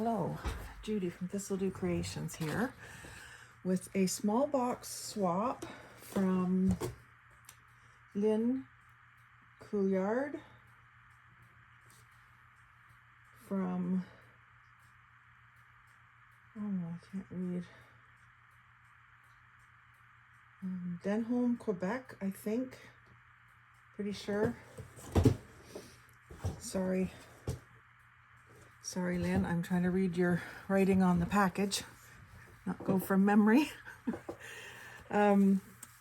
Hello, Judy from Thistledew Creations here with a small box swap from Lynn Couillard from, oh, I can't read, Denholm, Quebec, I think, pretty sure. Sorry, Lynn, I'm trying to read your writing on the package, not go from memory.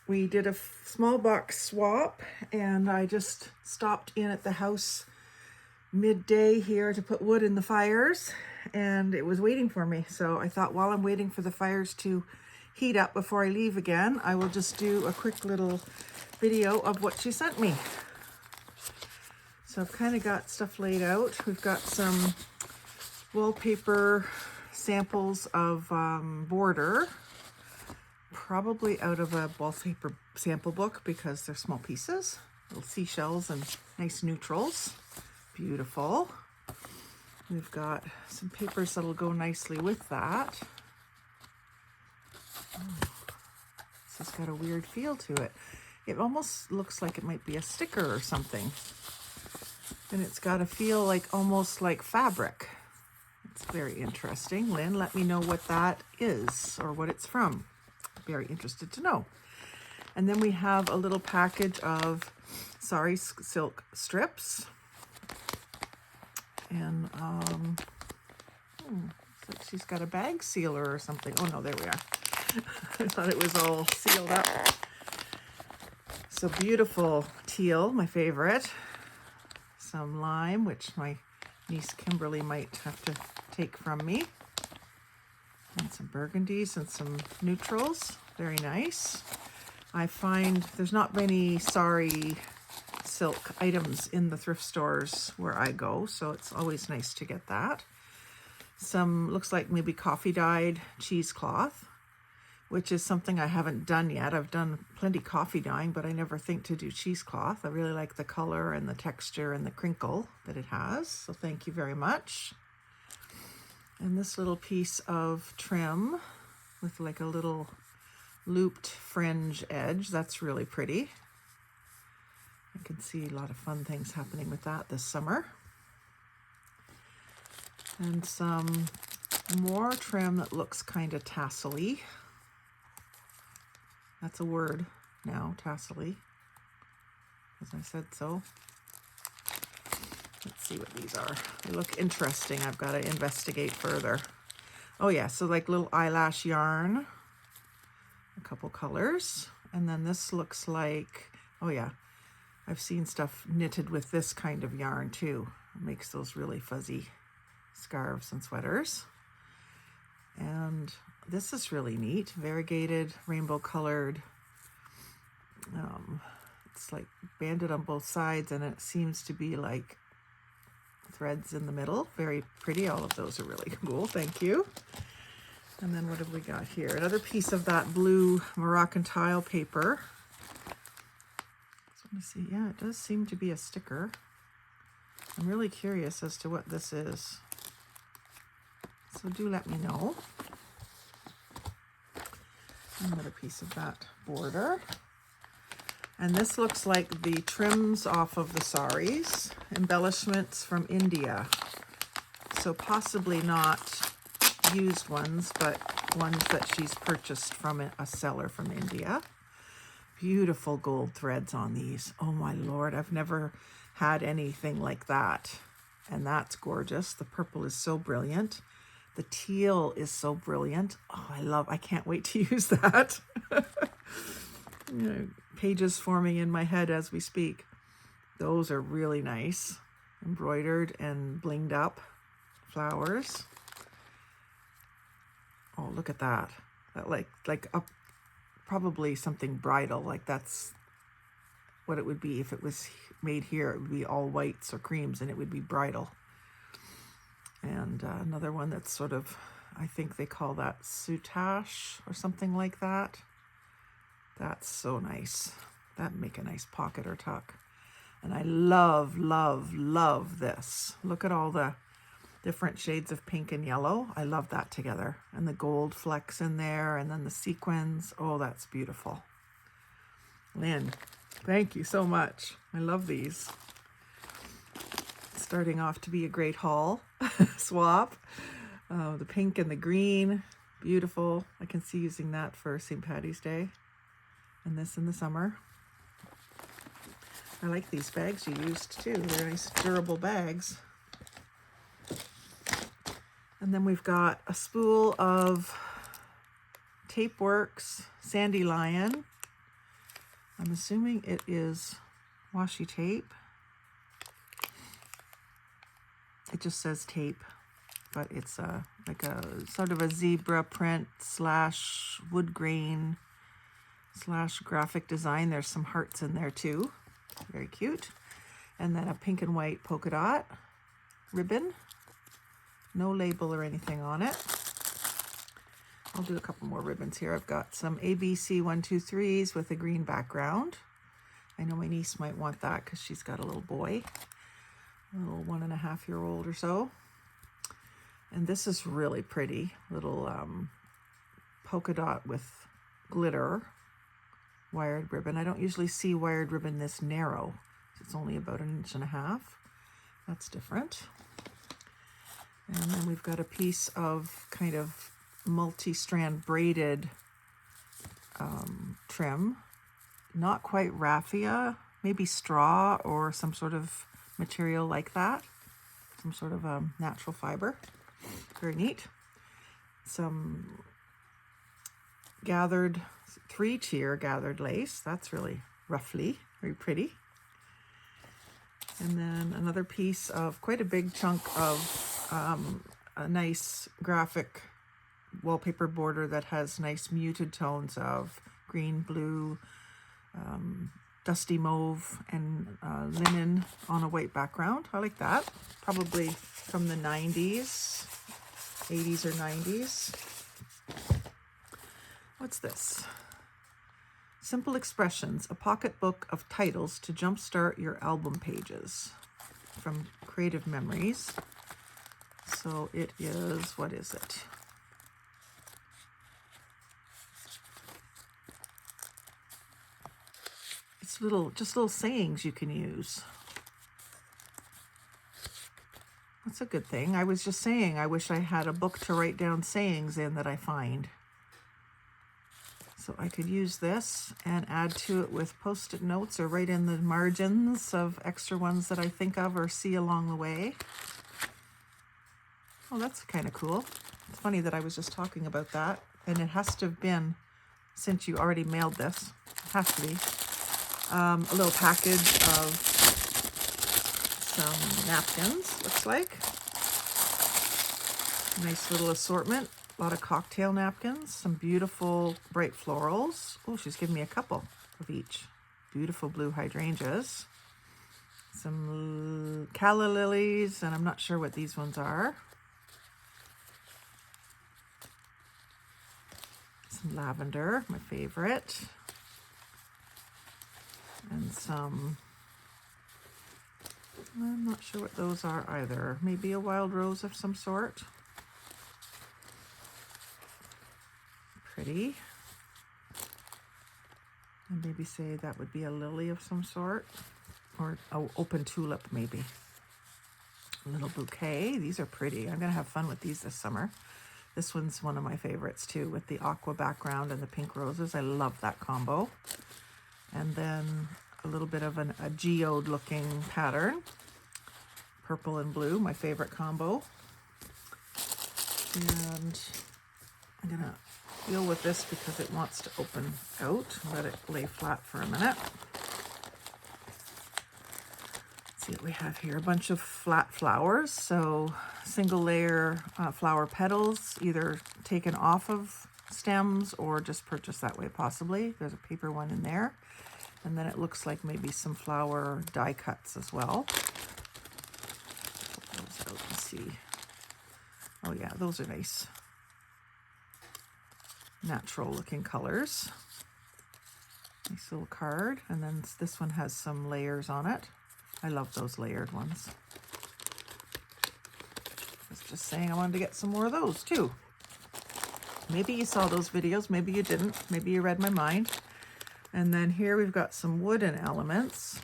We did a small box swap, and I just stopped in at the house midday here to put wood in the fires, and it was waiting for me. So I thought, while I'm waiting for the fires to heat up before I leave again, I will just do a quick little video of what she sent me. So I've kind of got stuff laid out. We've got some wallpaper samples of border, probably out of a wallpaper sample book because they're small pieces, little seashells and nice neutrals. Beautiful. We've got some papers that'll go nicely with that. Oh, this has got a weird feel to it. It almost looks like it might be a sticker or something. And it's got a feel like almost like fabric. It's very interesting. Lynn, let me know what that is or what it's from. Very interested to know. And then we have a little package of sari silk strips. And looks like she's got a bag sealer or something. Oh no, there we are. I thought it was all sealed up. So beautiful teal, my favorite. Some lime, which my niece Kimberly might have to take from me. And some burgundies and some neutrals. Very nice. I find there's not many sari silk items in the thrift stores where I go, so it's always nice to get that. Some looks like maybe coffee dyed cheesecloth, which is something I haven't done yet. I've done plenty coffee dyeing, but I never think to do cheesecloth. I really like the color and the texture and the crinkle that it has, so thank you very much. And this little piece of trim with like a little looped fringe edge, that's really pretty. I can see a lot of fun things happening with that this summer. And some more trim that looks kind of tassel-y. That's a word now, tassel-y, as I said so. Let's see what these are. They look interesting. I've got to investigate further. Oh yeah, so like little eyelash yarn, a couple colors. And then this looks like, oh yeah, I've seen stuff knitted with this kind of yarn too. It makes those really fuzzy scarves and sweaters. And this is really neat, variegated, rainbow colored. It's like banded on both sides, and it seems to be like threads in the middle. Very pretty. All of those are really cool. Thank you. And then what have we got here? Another piece of that blue Moroccan tile paper. So let me see. Yeah, it does seem to be a sticker. I'm really curious as to what this is. So do let me know. Another piece of that border. And this looks like the trims off of the saris, embellishments from India. So possibly not used ones, but ones that she's purchased from a seller from India. Beautiful gold threads on these. Oh my Lord, I've never had anything like that. And that's gorgeous. The purple is so brilliant. The teal is so brilliant. Oh, I can't wait to use that. You know, pages forming in my head as we speak. Those are really nice. Embroidered and blinged up flowers. Oh, look at that. That like probably something bridal. Like that's what it would be if it was made here. It would be all whites or creams, and it would be bridal. And another one that's sort of, I think they call that soutache or something like that. That's so nice. That'd make a nice pocket or tuck. And I love, love, love this. Look at all the different shades of pink and yellow. I love that together. And the gold flecks in there, and then the sequins. Oh, that's beautiful. Lynn, thank you so much. I love these. Starting off to be a great haul swap. The pink and the green, beautiful. I can see using that for St. Paddy's Day, and this in the summer. I like these bags you used too. They're nice durable bags. And then we've got a spool of Tapeworks Sandy Lion. I'm assuming it is washi tape. It just says tape, but it's like a sort of a zebra print slash wood grain slash graphic design. There's some hearts in there too. Very cute. And then a pink and white polka dot ribbon. No label or anything on it. I'll do a couple more ribbons here. I've got some ABC 123s with a green background. I know my niece might want that because she's got a little boy, a little 1.5-year-old or so. And this is really pretty. Little polka dot with glitter wired ribbon. I don't usually see wired ribbon this narrow. It's only about 1.5 inches. That's different. And then we've got a piece of kind of multi-strand braided trim. Not quite raffia, maybe straw or some sort of material like that. Some sort of natural fiber. Very neat. Some gathered, 3-tier gathered lace. That's really ruffly, very pretty. And then another piece of quite a big chunk of a nice graphic wallpaper border that has nice muted tones of green, blue, dusty mauve, and linen on a white background. I like that. Probably from the 90s, 80s or 90s. What's this? Simple Expressions, a pocketbook of titles to jumpstart your album pages from Creative Memories. So it is, what is it? It's just little sayings you can use. That's a good thing. I was just saying, I wish I had a book to write down sayings in that I find. So I could use this and add to it with Post-it notes or write in the margins of extra ones that I think of or see along the way. Oh, that's kind of cool. It's funny that I was just talking about that, and it has to have been, since you already mailed this, it has to be, a little package of some napkins, looks like. Nice little assortment. A lot of cocktail napkins, some beautiful bright florals. Oh, she's given me a couple of each. Beautiful blue hydrangeas. Some calla lilies, and I'm not sure what these ones are. Some lavender, my favorite. And some, I'm not sure what those are either. Maybe a wild rose of some sort. Pretty. And maybe say that would be a lily of some sort, or an open tulip maybe. A little bouquet. These are pretty. I'm gonna have fun with these this summer. This one's one of my favorites too, with the aqua background and the pink roses. I love that combo. And then a little bit of a geode looking pattern. Purple and blue, my favorite combo. And I'm gonna deal with this because it wants to open out. Let it lay flat for a minute. Let's see what we have here. A bunch of flat flowers. So single layer flower petals, either taken off of stems or just purchased that way possibly. There's a paper one in there. And then it looks like maybe some flower die cuts as well. Pull those out and see. Oh yeah, those are nice. Natural looking colors. Nice little card. And then this one has some layers on it. I love those layered ones. Just saying I wanted to get some more of those too. Maybe you saw those videos, maybe you didn't, maybe you read my mind. And then here we've got some wooden elements.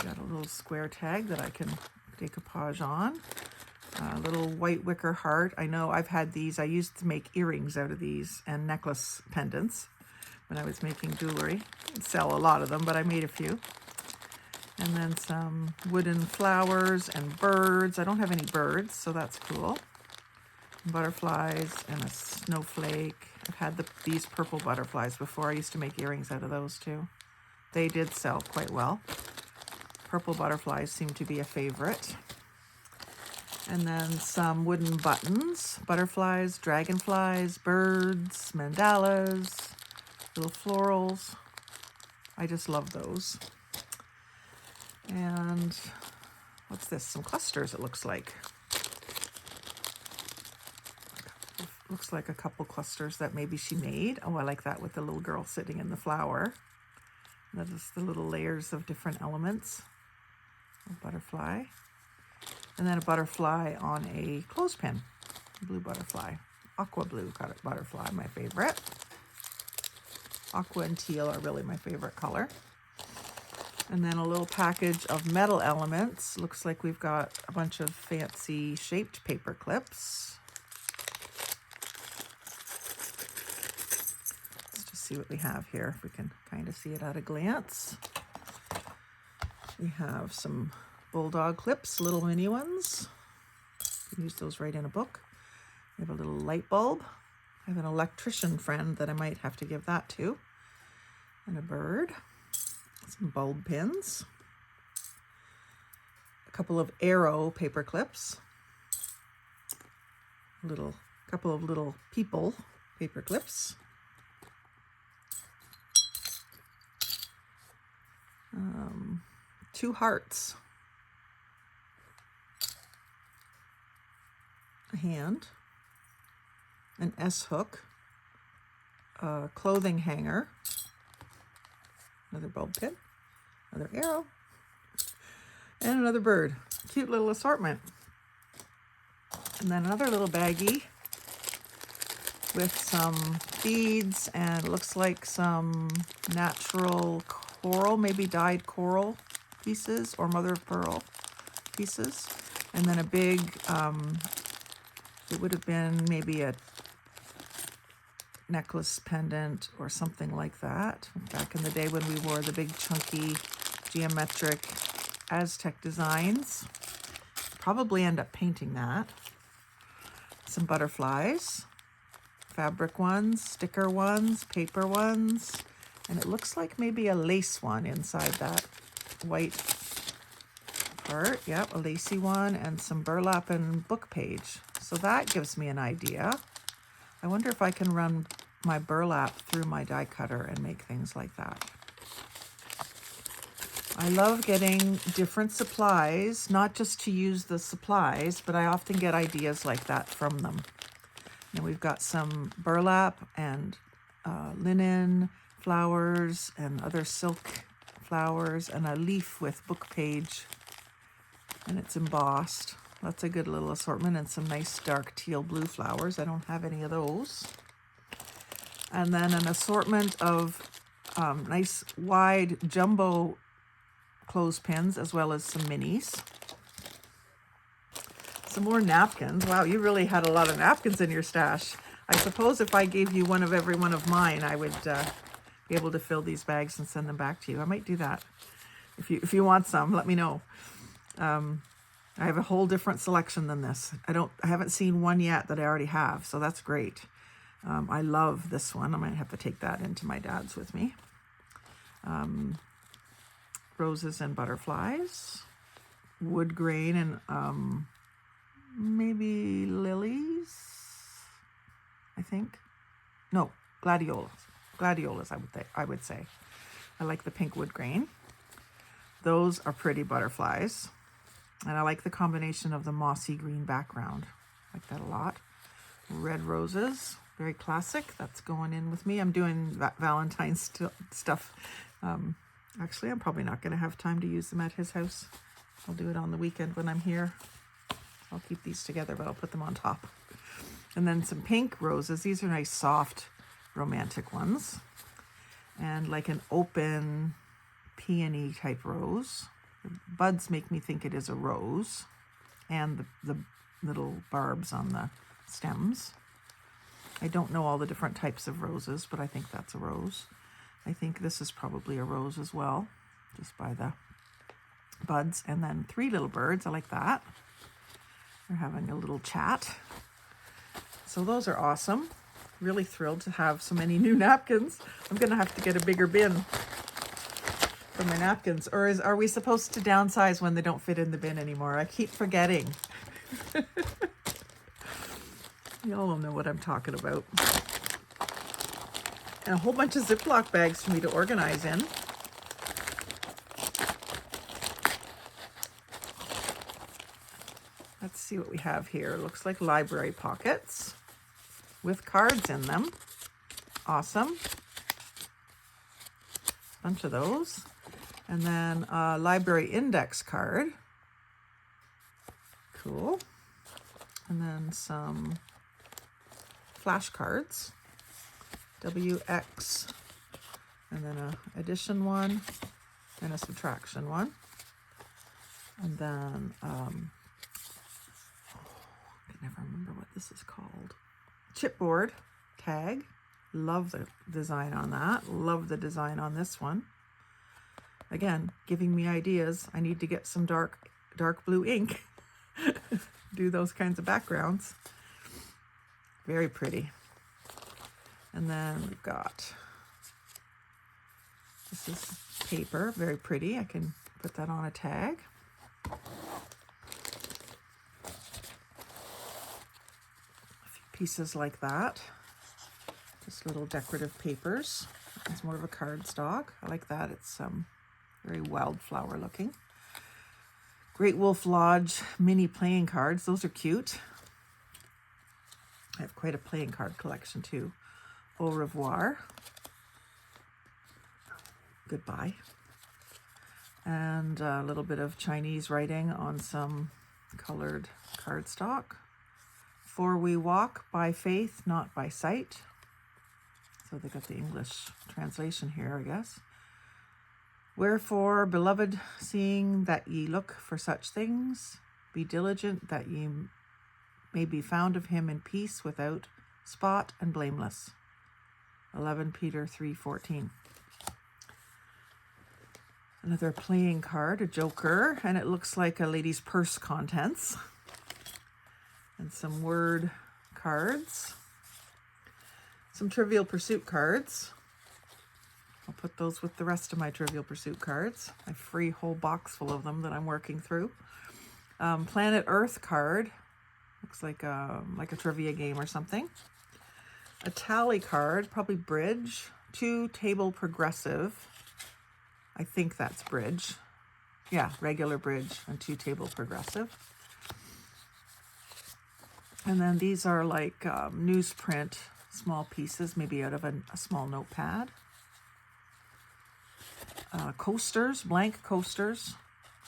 Got a little square tag that I can decoupage on. A little white wicker heart. I know I've had these. I used to make earrings out of these and necklace pendants when I was making jewelry. I'd sell a lot of them, but I made a few. And then some wooden flowers and birds. I don't have any birds, so that's cool. Butterflies and a snowflake. I've had these purple butterflies before. I used to make earrings out of those too. They did sell quite well. Purple butterflies seem to be a favorite. And then some wooden buttons, butterflies, dragonflies, birds, mandalas, little florals. I just love those. And what's this? Some clusters, it looks like. Looks like a couple clusters that maybe she made. Oh, I like that with the little girl sitting in the flower. That is the little layers of different elements. A butterfly. And then a butterfly on a clothespin. Blue butterfly. Aqua blue butterfly, my favorite. Aqua and teal are really my favorite color. And then a little package of metal elements. Looks like we've got a bunch of fancy shaped paper clips. Let's just see what we have here, if we can kind of see it at a glance. We have some bulldog clips, little mini ones. You can use those right in a book. We have a little light bulb. I have an electrician friend that I might have to give that to. And a bird. Some bulb pins. A couple of arrow paper clips. Couple of little people paper clips. Two hearts. A hand, an S hook, a clothing hanger, another bulb pin, another arrow, and another bird. Cute little assortment. And then another little baggie with some beads and it looks like some natural coral, maybe dyed coral pieces or mother of pearl pieces. And then a big, it would have been maybe a necklace pendant or something like that. Back in the day when we wore the big chunky geometric Aztec designs. Probably end up painting that. Some butterflies, fabric ones, sticker ones, paper ones, and it looks like maybe a lace one inside that white part. Yep, a lacy one and some burlap and book page. So that gives me an idea. I wonder if I can run my burlap through my die cutter and make things like that. I love getting different supplies, not just to use the supplies, but I often get ideas like that from them. And we've got some burlap and linen, flowers, and other silk flowers, and a leaf with book page, and it's embossed. That's a good little assortment, and some nice dark teal blue flowers. I don't have any of those. And then an assortment of nice wide jumbo clothespins, as well as some minis. Some more napkins. Wow, you really had a lot of napkins in your stash. I suppose if I gave you one of every one of mine, I would be able to fill these bags and send them back to you. I might do that. If you want some, let me know. I have a whole different selection than this. I haven't seen one yet that I already have, so that's great. I love this one. I might have to take that into my dad's with me. Roses and butterflies, wood grain, and maybe lilies, I think. No, gladiolas. Gladiolas, I would say. I like the pink wood grain. Those are pretty butterflies. And I like the combination of the mossy green background. I like that a lot. Red roses, very classic. That's going in with me. I'm doing Valentine's stuff Actually, I'm probably not going to have time to use them at his house. I'll do it on the weekend when I'm here. I'll keep these together, but I'll put them on top. And then some pink roses. These are nice, soft, romantic ones. And like an open peony type rose. The buds make me think it is a rose. And the little barbs on the stems. I don't know all the different types of roses, but I think that's a rose. I think this is probably a rose as well, just by the buds. And then 3 little birds. I like that. They're having a little chat. So those are awesome. Really thrilled to have so many new napkins. I'm going to have to get a bigger bin for my napkins. Or are we supposed to downsize when they don't fit in the bin anymore? I keep forgetting. Y'all will know what I'm talking about. And a whole bunch of Ziploc bags for me to organize in. Let's see what we have here. Looks like library pockets with cards in them. Awesome. Bunch of those. And then a library index card. Cool. And then some flashcards. WX. And then a addition one and a subtraction one. And then I can never remember what this is called. Chipboard tag. Love the design on that. Love the design on this one. Again, giving me ideas. I need to get some dark blue ink. Do those kinds of backgrounds. Very pretty. And then we've got, this is paper, very pretty. I can put that on a tag. A few pieces like that. Just little decorative papers. It's more of a cardstock. I like that. It's very wildflower looking. Great Wolf Lodge mini playing cards. Those are cute. I have quite a playing card collection too. Au revoir. Goodbye. And a little bit of Chinese writing on some colored cardstock. For we walk by faith, not by sight. So they got the English translation here, I guess. Wherefore, beloved, seeing that ye look for such things, be diligent that ye may be found of him in peace, without spot and blameless. 11 Peter 3:14. Another playing card, a joker, and it looks like a lady's purse contents. And some word cards. Some Trivial Pursuit cards. I'll put those with the rest of my Trivial Pursuit cards. I have a free whole box full of them that I'm working through. Planet Earth card. Looks like a trivia game or something. A tally card, probably bridge. 2 table progressive. I think that's bridge. Yeah, regular bridge and 2 table progressive. And then these are like newsprint, small pieces, maybe out of a small notepad. Coasters, blank coasters.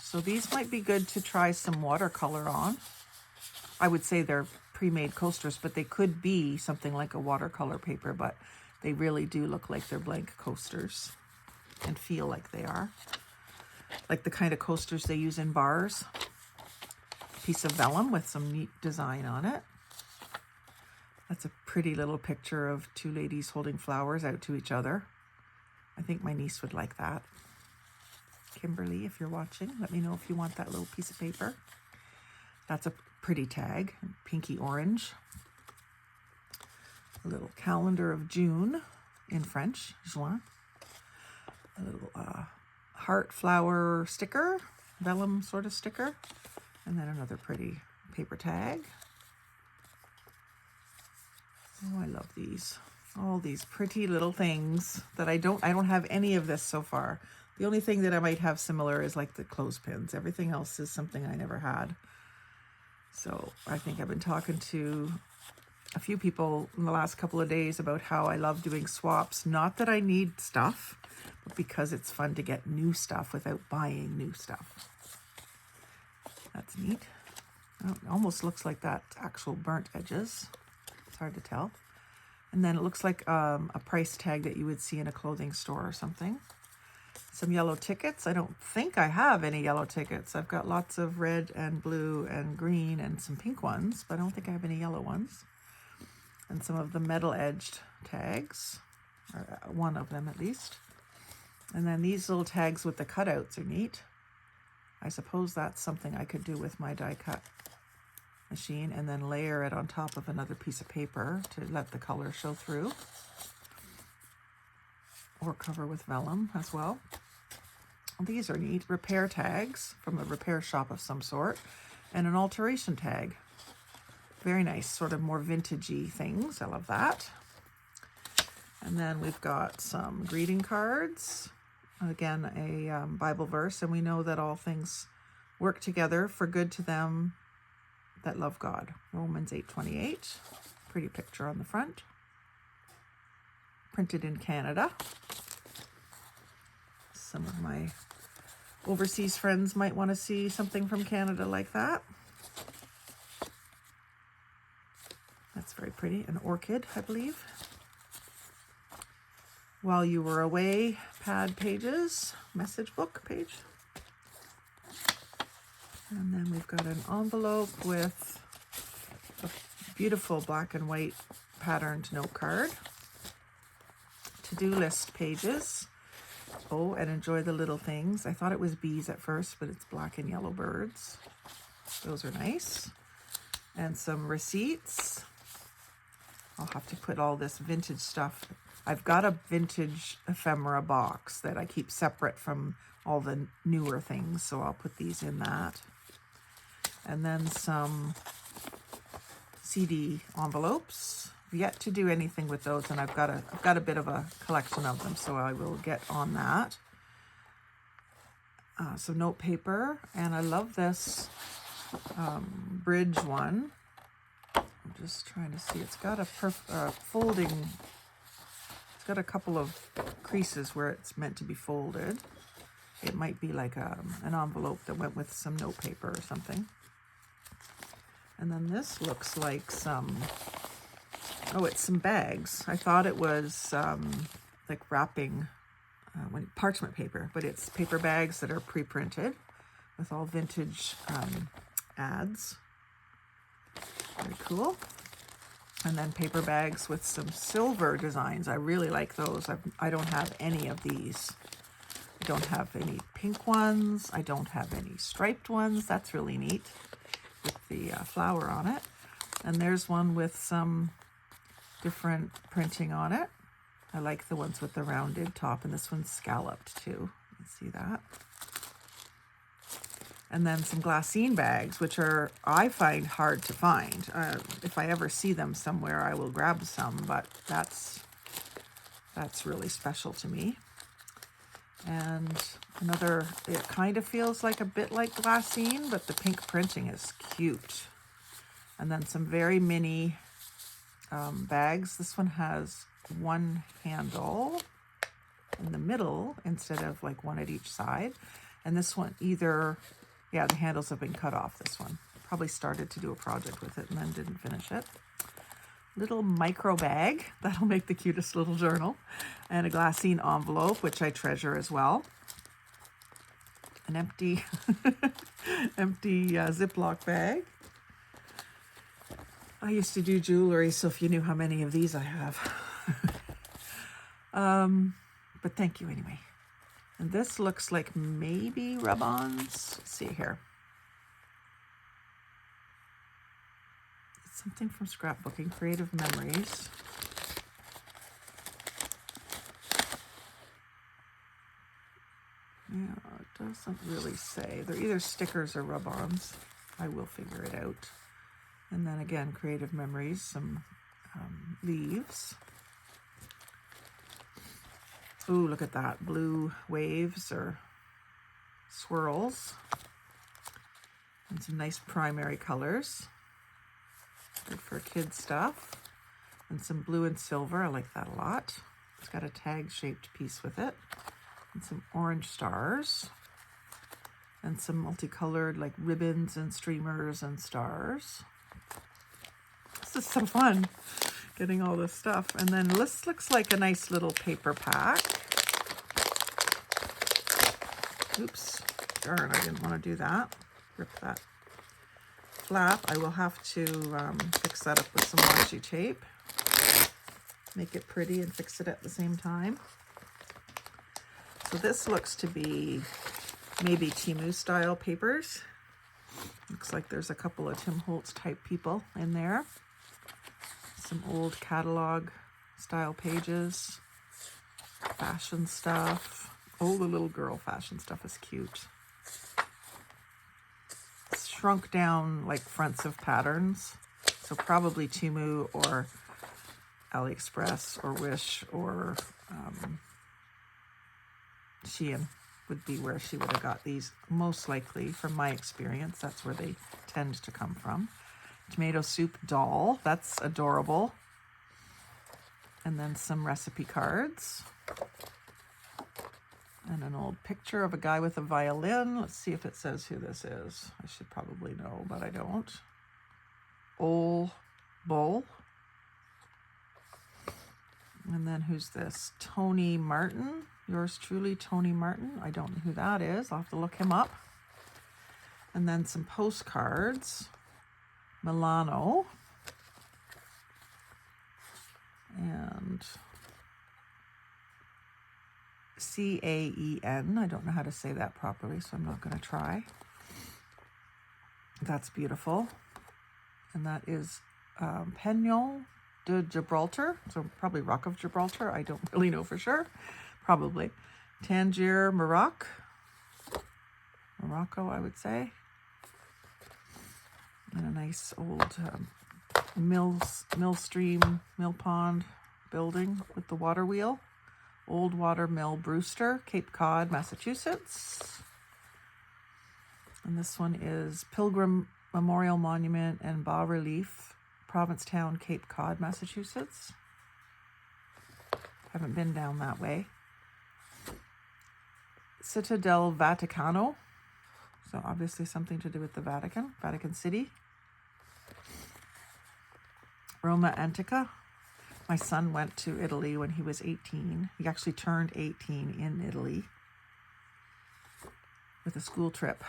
So these might be good to try some watercolor on. I would say they're pre-made coasters, but they could be something like a watercolor paper, but they really do look like they're blank coasters and feel like they are. Like the kind of coasters they use in bars. Piece of vellum with some neat design on it. That's a pretty little picture of 2 ladies holding flowers out to each other. I think my niece would like that. Kimberly, if you're watching, let me know if you want that little piece of paper. That's a pretty tag, pinky orange. A little calendar of June in French, juin. A little heart flower sticker, vellum sort of sticker. And then another pretty paper tag. Oh, I love these. All these pretty little things that I don't have any of this so far. The only thing that I might have similar is like the clothespins. Everything else is something I never had. So I think I've been talking to a few people in the last couple of days about how I love doing swaps. Not that I need stuff, but because it's fun to get new stuff without buying new stuff. That's neat. Oh, it almost looks like that actual burnt edges. It's hard to tell. And then it looks like a price tag that you would see in a clothing store or something. Some yellow tickets. I don't think I have any yellow tickets. I've got lots of red and blue and green and some pink ones, but I don't think I have any yellow ones. And some of the metal edged tags, or one of them at least. And then these little tags with the cutouts are neat. I suppose that's something I could do with my die cut machine and then layer it on top of another piece of paper to let the color show through. Or cover with vellum as well. These are neat. Repair tags from a repair shop of some sort. And an alteration tag. Very nice, sort of more vintagey things. I love that. And then we've got some greeting cards. Again, a Bible verse. And we know that all things work together for good to them that love God. Romans 8:28. Pretty picture on the front. Printed in Canada. Some of my overseas friends might want to see something from Canada like that. That's very pretty. An orchid, I believe. While you were away, pad pages, message book page. And then we've got an envelope with a beautiful black and white patterned note card. To-do list pages. Oh, and enjoy the little things. I thought it was bees at first, but it's black and yellow birds. Those are nice. And some receipts. I'll have to put all this vintage stuff. I've got a vintage ephemera box that I keep separate from all the newer things, so I'll put these in that. And then some CD envelopes. Yet to do anything with those, and I've got a bit of a collection of them, so I will get on that. Some note paper, and I love this bridge one. I'm just trying to see. It's got a folding. It's got a couple of creases where it's meant to be folded. It might be like an envelope that went with some note paper or something. And then this looks like some. Oh, it's some bags. I thought it was like wrapping parchment paper, but it's paper bags that are pre-printed with all vintage ads. Very cool. And then paper bags with some silver designs. I really like those. I don't have any of these. I don't have any pink ones. I don't have any striped ones. That's really neat with the flower on it. And there's one with some different printing on it. I like the ones with the rounded top, and this one's scalloped too. You see that? And then some glassine bags, which I find hard to find. If I ever see them somewhere, I will grab some, but that's really special to me. And it kind of feels like a bit like glassine, but the pink printing is cute. And then some very mini bags. This one has one handle in the middle instead of like one at each side. And this one the handles have been cut off, this one. Probably started to do a project with it and then didn't finish it. Little micro bag. That'll make the cutest little journal. And a glassine envelope, which I treasure as well. An empty Ziploc bag. I used to do jewelry, so if you knew how many of these I have. But thank you anyway. And this looks like maybe rub-ons. Let's see here. It's something from scrapbooking, Creative Memories. Yeah, it doesn't really say. They're either stickers or rub-ons. I will figure it out. And then again, Creative Memories, some leaves. Ooh, look at that. Blue waves or swirls. And some nice primary colors. Good for kid stuff. And some blue and silver. I like that a lot. It's got a tag-shaped piece with it. And some orange stars. And some multicolored like ribbons and streamers and stars. This is so fun, getting all this stuff. And then this looks like a nice little paper pack. Oops, darn, I didn't want to do that. Rip that flap. I will have to fix that up with some washi tape. Make it pretty and fix it at the same time. So this looks to be maybe Temu style papers. Looks like there's a couple of Tim Holtz type people in there. Some old catalog style pages. Fashion stuff. Oh, the little girl fashion stuff is cute. It's shrunk down like fronts of patterns. So probably Temu or AliExpress or Wish or Shein would be where she would have got these. Most likely, from my experience, that's where they tend to come from. Tomato soup doll. That's adorable. And then some recipe cards. And an old picture of a guy with a violin. Let's see if it says who this is. I should probably know, but I don't. Old Bull. And then who's this? Tony Martin. Yours truly, Tony Martin. I don't know who that is. I'll have to look him up. And then some postcards. Milano. And Caen. I don't know how to say that properly, so I'm not going to try. That's beautiful. And that is Peñol de Gibraltar. So probably Rock of Gibraltar. I don't really know for sure. Probably. Tangier, Morocco, I would say. And a nice old mill pond building with the water wheel. Old Water Mill Brewster, Cape Cod, Massachusetts. And this one is Pilgrim Memorial Monument and bas-relief, Provincetown, Cape Cod, Massachusetts. Haven't been down that way. Città del Vaticano. So obviously something to do with the Vatican, Vatican City. Roma Antica. My son went to Italy when he was 18. He actually turned 18 in Italy with a school trip.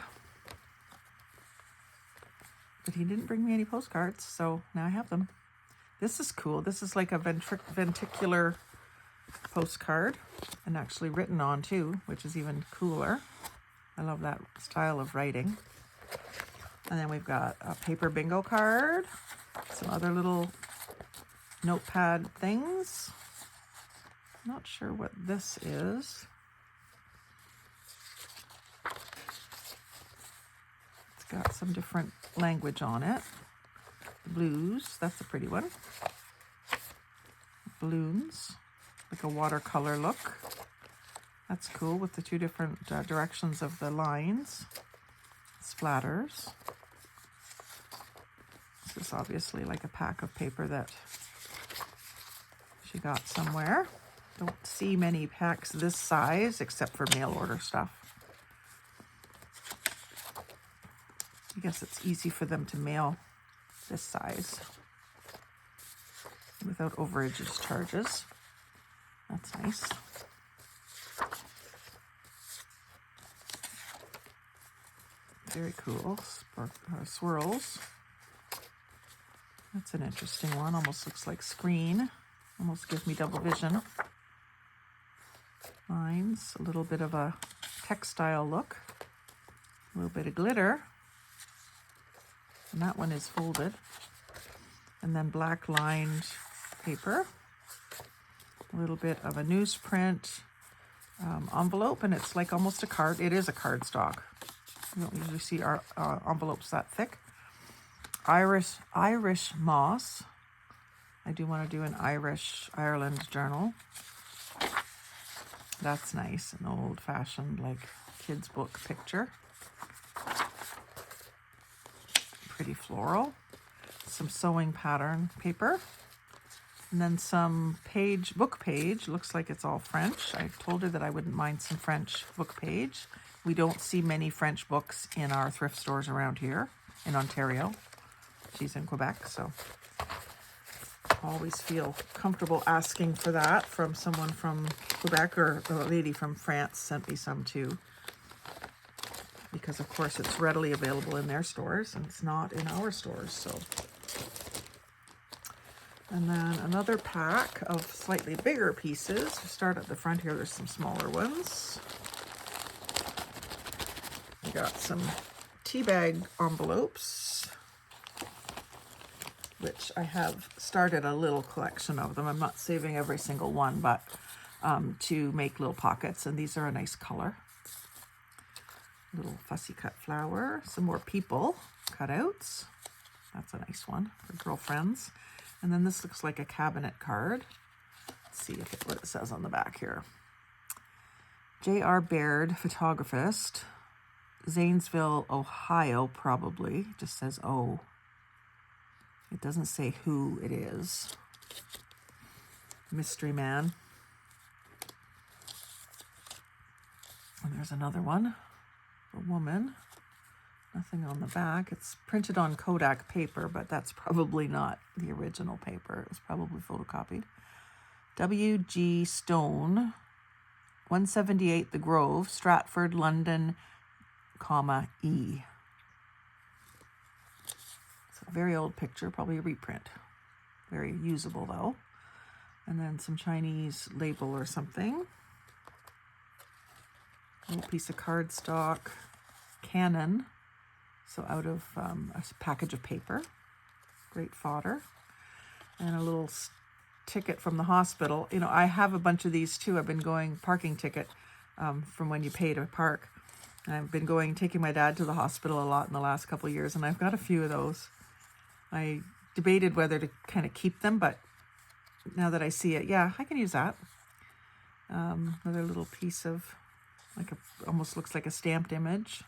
But he didn't bring me any postcards, so now I have them. This is cool. This is like a ventricular postcard and actually written on too, which is even cooler. I love that style of writing. And then we've got a paper bingo card, some other little notepad things. Not sure what this is. It's got some different language on it. Blues, that's a pretty one. Balloons, like a watercolor look. That's cool with the two different directions of the lines. Splatters. This is obviously like a pack of paper that she got somewhere. Don't see many packs this size except for mail order stuff. I guess it's easy for them to mail this size without overages charges. That's nice. Very cool. Swirls. That's an interesting one. Almost looks like screen. Almost gives me double vision. Lines. A little bit of a textile look. A little bit of glitter. And that one is folded. And then black lined paper. A little bit of a newsprint envelope. And it's like almost a card. It is a cardstock. You don't usually see our envelopes that thick. Irish moss. I do want to do an Ireland journal. That's nice. An old-fashioned, like, kids' book picture. Pretty floral. some sewing pattern paper. And then some book page. Looks like it's all French. I told her that I wouldn't mind some French book page. We don't see many French books in our thrift stores around here in Ontario. She's in Quebec, so always feel comfortable asking for that from someone from Quebec, or a lady from France sent me some too. Because of course it's readily available in their stores and it's not in our stores, so. And then another pack of slightly bigger pieces. We start at the front here. There's some smaller ones. We got some tea bag envelopes, which I have started a little collection of them. I'm not saving every single one, but to make little pockets. And these are a nice color. Little fussy cut flower. Some more people cutouts. That's a nice one for girlfriends. And then this looks like a cabinet card. Let's see what it says on the back here. J.R. Baird, photographist. Zanesville, Ohio, probably. It just says O. It doesn't say who it is. Mystery man. And there's another one. A woman. Nothing on the back. It's printed on Kodak paper, but that's probably not the original paper. It was probably photocopied. W.G. Stone, 178 The Grove, Stratford, London, E. It's a very old picture, probably a reprint. Very usable though. And then some Chinese label or something. A little piece of cardstock. Canon. So out of a package of paper, great fodder, and a little ticket from the hospital. You know, I have a bunch of these too. I've been going, parking ticket from when you pay to park. And I've been taking my dad to the hospital a lot in the last couple of years, and I've got a few of those. I debated whether to kind of keep them, but now that I see it, yeah, I can use that. Another little piece of, almost looks like a stamped image.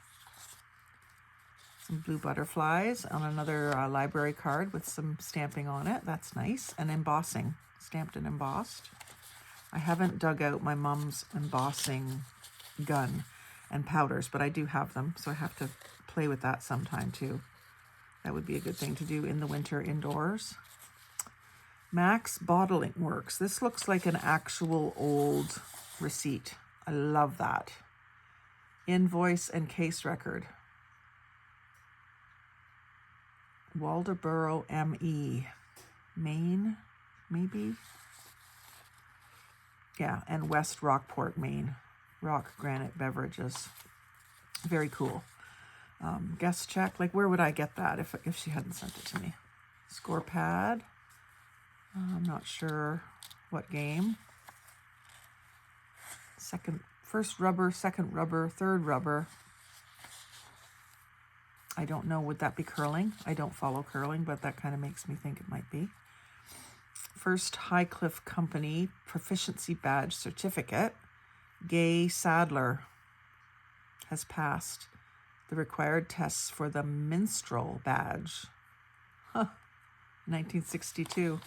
Some blue butterflies on another library card with some stamping on it. That's nice. And embossing, stamped and embossed. I haven't dug out my mom's embossing gun and powders, but I do have them, so I have to play with that sometime too. That would be a good thing to do in the winter indoors. Max Bottling Works. This looks like an actual old receipt. I love that. Invoice and case record. Waldoboro, ME, Maine, maybe? Yeah, and West Rockport, Maine. Rock Granite Beverages. Very cool. Guest check, where would I get that if she hadn't sent it to me? Score pad. I'm not sure what game. First rubber, second rubber, third rubber. I don't know, would that be curling? I don't follow curling, but that kind of makes me think it might be. First Highcliffe Company Proficiency Badge Certificate. Gay Sadler has passed the required tests for the minstrel badge. 1962.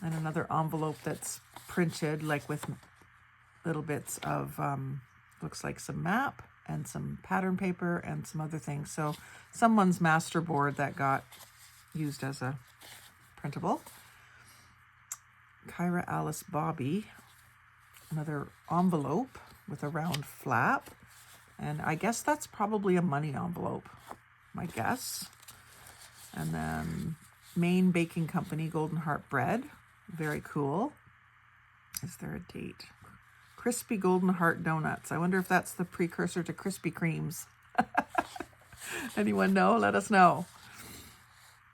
And another envelope that's printed, with little bits of, looks like some map and some pattern paper and some other things. So someone's master board that got used as a printable. Kyra Alice Bobby, another envelope with a round flap. And I guess that's probably a money envelope, my guess. And then Maine Baking Company, Golden Heart Bread. Very cool. Is there a date? Crispy Golden Heart Donuts. I wonder if that's the precursor to Krispy Kremes. Anyone know? Let us know.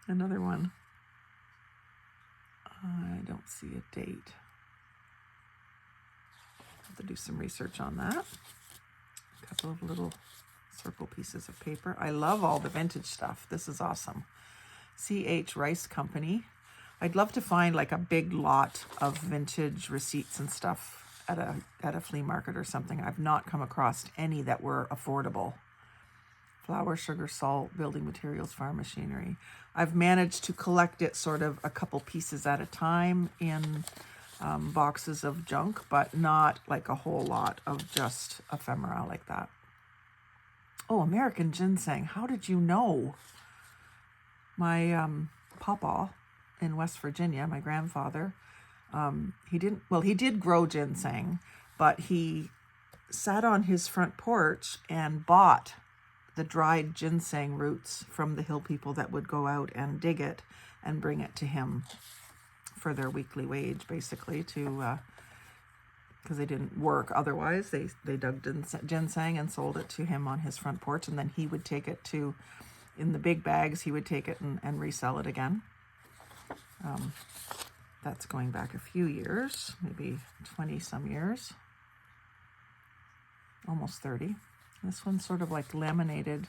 Another one. I don't see a date. Have to do some research on that. A couple of little circle pieces of paper. I love all the vintage stuff. This is awesome. C.H. Rice Company. I'd love to find a big lot of vintage receipts and stuff at a flea market or something. I've not come across any that were affordable. flour, sugar, salt, building materials, farm machinery. I've managed to collect it sort of a couple pieces at a time in boxes of junk, but not like a whole lot of just ephemera like that. Oh, American ginseng. How did you know? My pawpaw in West Virginia, my grandfather, he did grow ginseng, but he sat on his front porch and bought the dried ginseng roots from the hill people that would go out and dig it and bring it to him for their weekly wage, basically, to because they didn't work otherwise. They dug ginseng and sold it to him on his front porch, and then he would take it to, in the big bags, he would take it and resell it again. That's going back a few years, maybe 20 some years, almost 30. This one's sort of like laminated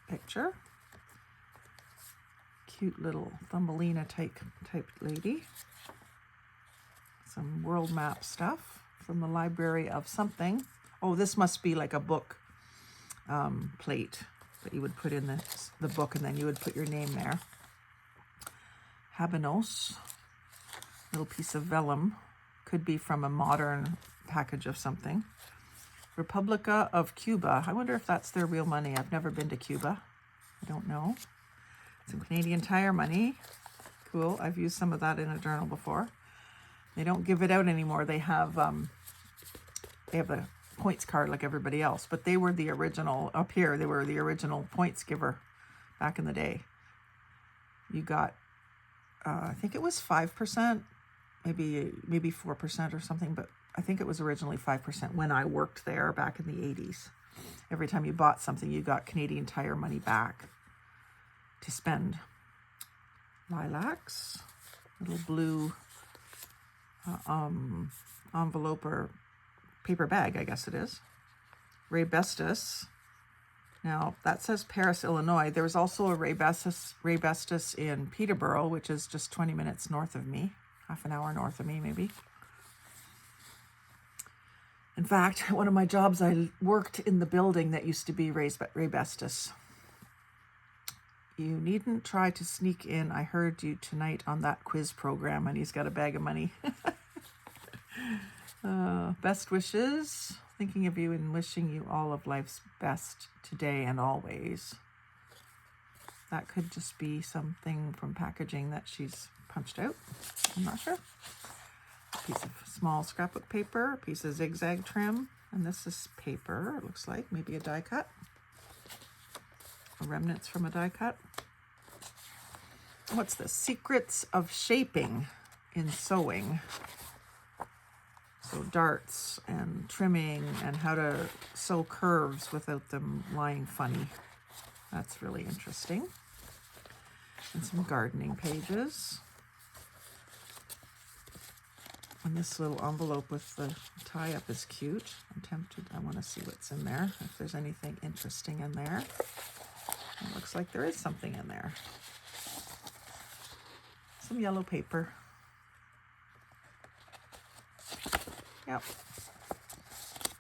picture. Cute little Thumbelina type lady. Some world map stuff from the library of something. Oh, this must be like a book plate that you would put in the book, and then you would put your name there. Habanos, little piece of vellum, could be from a modern package of something. Republica of Cuba. I wonder if that's their real money. I've never been to Cuba. I don't know. Some Canadian Tire money. Cool. I've used some of that in a journal before. They don't give it out anymore. They have a points card like everybody else, but they were the original up here. They were the original points giver back in the day. You got, I think it was 5%, maybe 4% or something, but I think it was originally 5% when I worked there back in the 80s. Every time you bought something, you got Canadian Tire money back to spend. Lilacs, little blue envelope or paper bag, I guess it is. Raybestos. Now, that says Paris, Illinois. There was also a Raybestos in Peterborough, which is just 20 minutes north of me, half an hour north of me, maybe. In fact, one of my jobs, I worked in the building that used to be Raybestos. You needn't try to sneak in. I heard you tonight on that quiz program, and he's got a bag of money. Best wishes. Thinking of you and wishing you all of life's best today and always. That could just be something from packaging that she's punched out. I'm not sure. A piece of small scrapbook paper, a piece of zigzag trim, and this is paper, it looks like, maybe a die cut. Remnants from a die cut. What's this? Secrets of shaping in sewing. So darts and trimming and how to sew curves without them lying funny. That's really interesting. And some gardening pages. And this little envelope with the tie-up is cute. I'm tempted. I want to see what's in there, if there's anything interesting in there. It looks like there is something in there. Some yellow paper. Yep.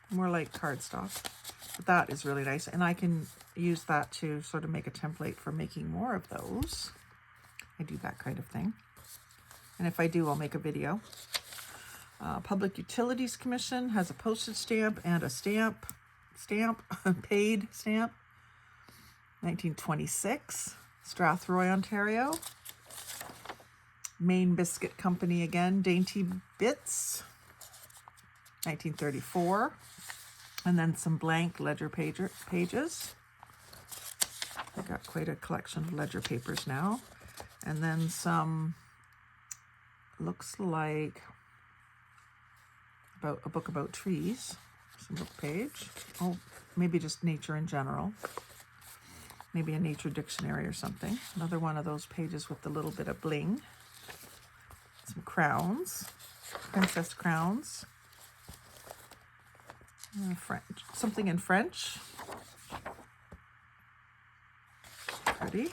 More like cardstock. But that is really nice. And I can use that to sort of make a template for making more of those. I do that kind of thing. And if I do, I'll make a video. Public Utilities Commission has a postage stamp and a paid stamp. 1926, Strathroy, Ontario. Maine Biscuit Company again, Dainty Bits, 1934. And then some blank ledger pages. I got quite a collection of ledger papers now. And then some, looks like a book about trees, some book page. Oh, maybe just nature in general. Maybe a nature dictionary or something. Another one of those pages with a little bit of bling. Some crowns, princess crowns. French, something in French. Pretty.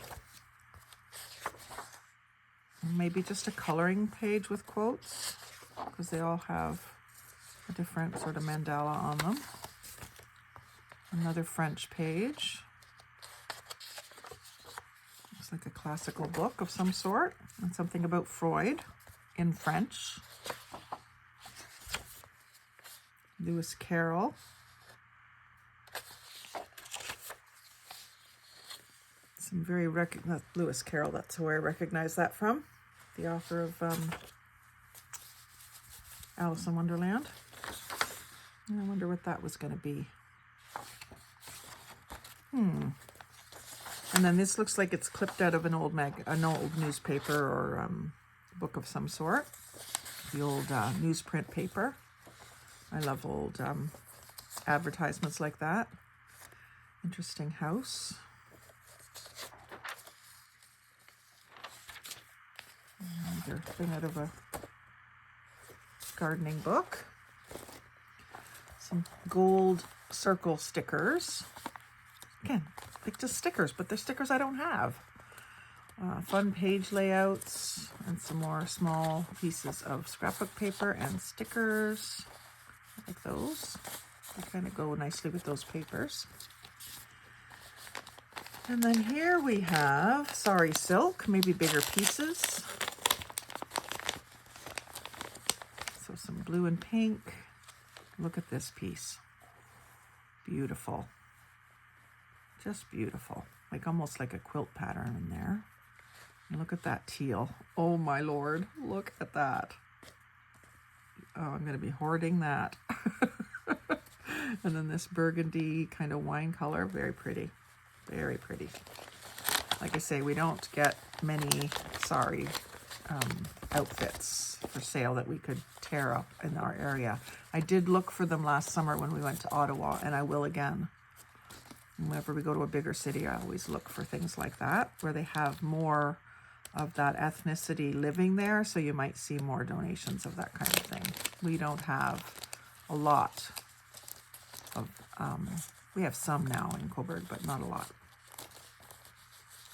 Maybe just a coloring page with quotes, because they all have a different sort of mandala on them. Another French page. Looks like a classical book of some sort, and something about Freud in French. Lewis Carroll. Some very Lewis Carroll, that's where I recognize that from. The author of Alice in Wonderland. I wonder what that was going to be. And then this looks like it's clipped out of an old newspaper or book of some sort. The old newsprint paper. I love old advertisements like that. Interesting house. Another thing out of a gardening book. Some gold circle stickers. Again, like just stickers, but they're stickers I don't have. Fun page layouts and some more small pieces of scrapbook paper and stickers. I like those. They kind of go nicely with those papers. And then here we have sari silk, maybe bigger pieces. So some blue and pink. Look at this piece. Beautiful. Just beautiful. Like almost like a quilt pattern in there. And look at that teal. Oh my Lord, look at that. Oh, I'm going to be hoarding that. And then this burgundy kind of wine color, very pretty. Very pretty. Like I say, we don't get many sari outfits for sale that we could tear up in our area. I did look for them last summer when we went to Ottawa, and I will again. Whenever we go to a bigger city, I always look for things like that, where they have more of that ethnicity living there, so you might see more donations of that kind of thing. We don't have a lot of, we have some now in Coburg, but not a lot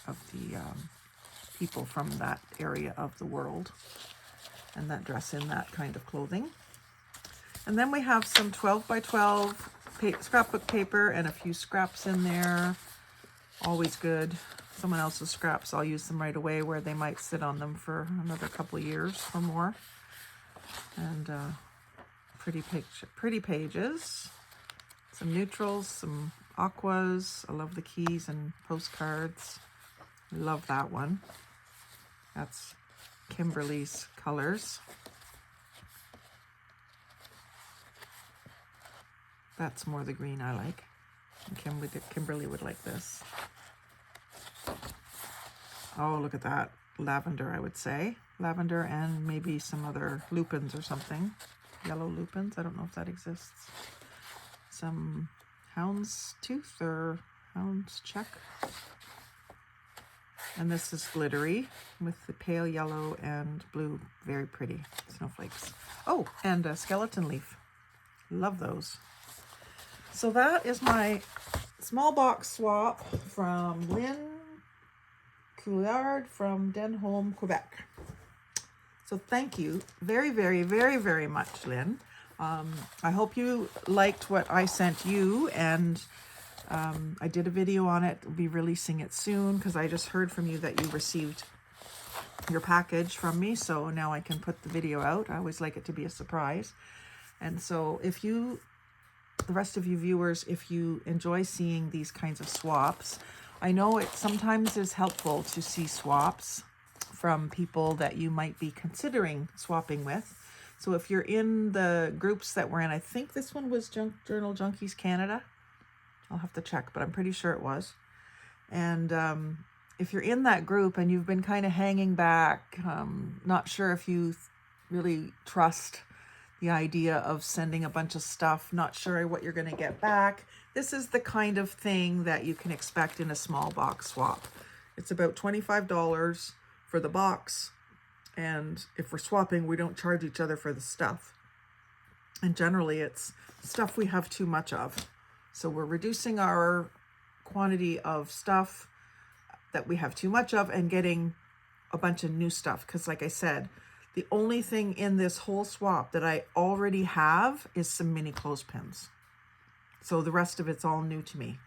of the people from that area of the world and that dress in that kind of clothing. And then we have some 12 by 12 scrapbook paper and a few scraps in there. Always good. Someone else's scraps, I'll use them right away, where they might sit on them for another couple of years or more. And pretty pages. Some neutrals, some aquas. I love the keys and postcards. I love that one. That's Kimberly's colors. That's more the green I like. And Kimberly would like this. Oh, look at that. Lavender, I would say. Lavender and maybe some other lupins or something. Yellow lupins. I don't know if that exists. Some houndstooth or houndscheck. And this is glittery with the pale yellow and blue. Very pretty snowflakes. Oh, and a skeleton leaf. Love those. So that is my small box swap from Lynn Couillard from Denholm, Quebec. So thank you very, very, very, very much, Lynn. I hope you liked what I sent you, and I did a video on it. I'll be releasing it soon because I just heard from you that you received your package from me, so now I can put the video out. I always like it to be a surprise. And so if you, the rest of you viewers, if you enjoy seeing these kinds of swaps, I know it sometimes is helpful to see swaps from people that you might be considering swapping with. So if you're in the groups that we're in, I think this one was Journal Junkies Canada. I'll have to check, but I'm pretty sure it was. And if you're in that group and you've been kind of hanging back, not sure if you really trust the idea of sending a bunch of stuff, not sure what you're going to get back, this is the kind of thing that you can expect in a small box swap. It's about $25 for the box. And if we're swapping, we don't charge each other for the stuff. And generally it's stuff we have too much of. So we're reducing our quantity of stuff that we have too much of and getting a bunch of new stuff. Because like I said, the only thing in this whole swap that I already have is some mini clothespins. So the rest of it's all new to me.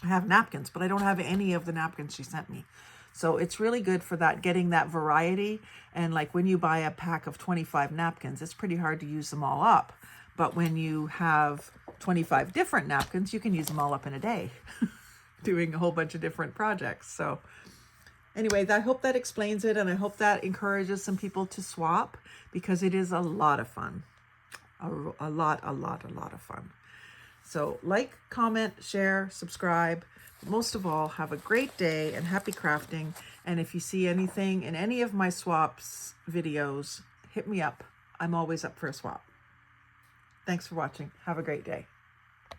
I have napkins, but I don't have any of the napkins she sent me. So it's really good for that, getting that variety. And like when you buy a pack of 25 napkins, it's pretty hard to use them all up. But when you have 25 different napkins, you can use them all up in a day, doing a whole bunch of different projects. So anyway, I hope that explains it, and I hope that encourages some people to swap, because it is a lot of fun. A lot of fun. So like, comment, share, subscribe. Most of all, have a great day and happy crafting. And if you see anything in any of my swaps videos, hit me up. I'm always up for a swap. Thanks for watching. Have a great day.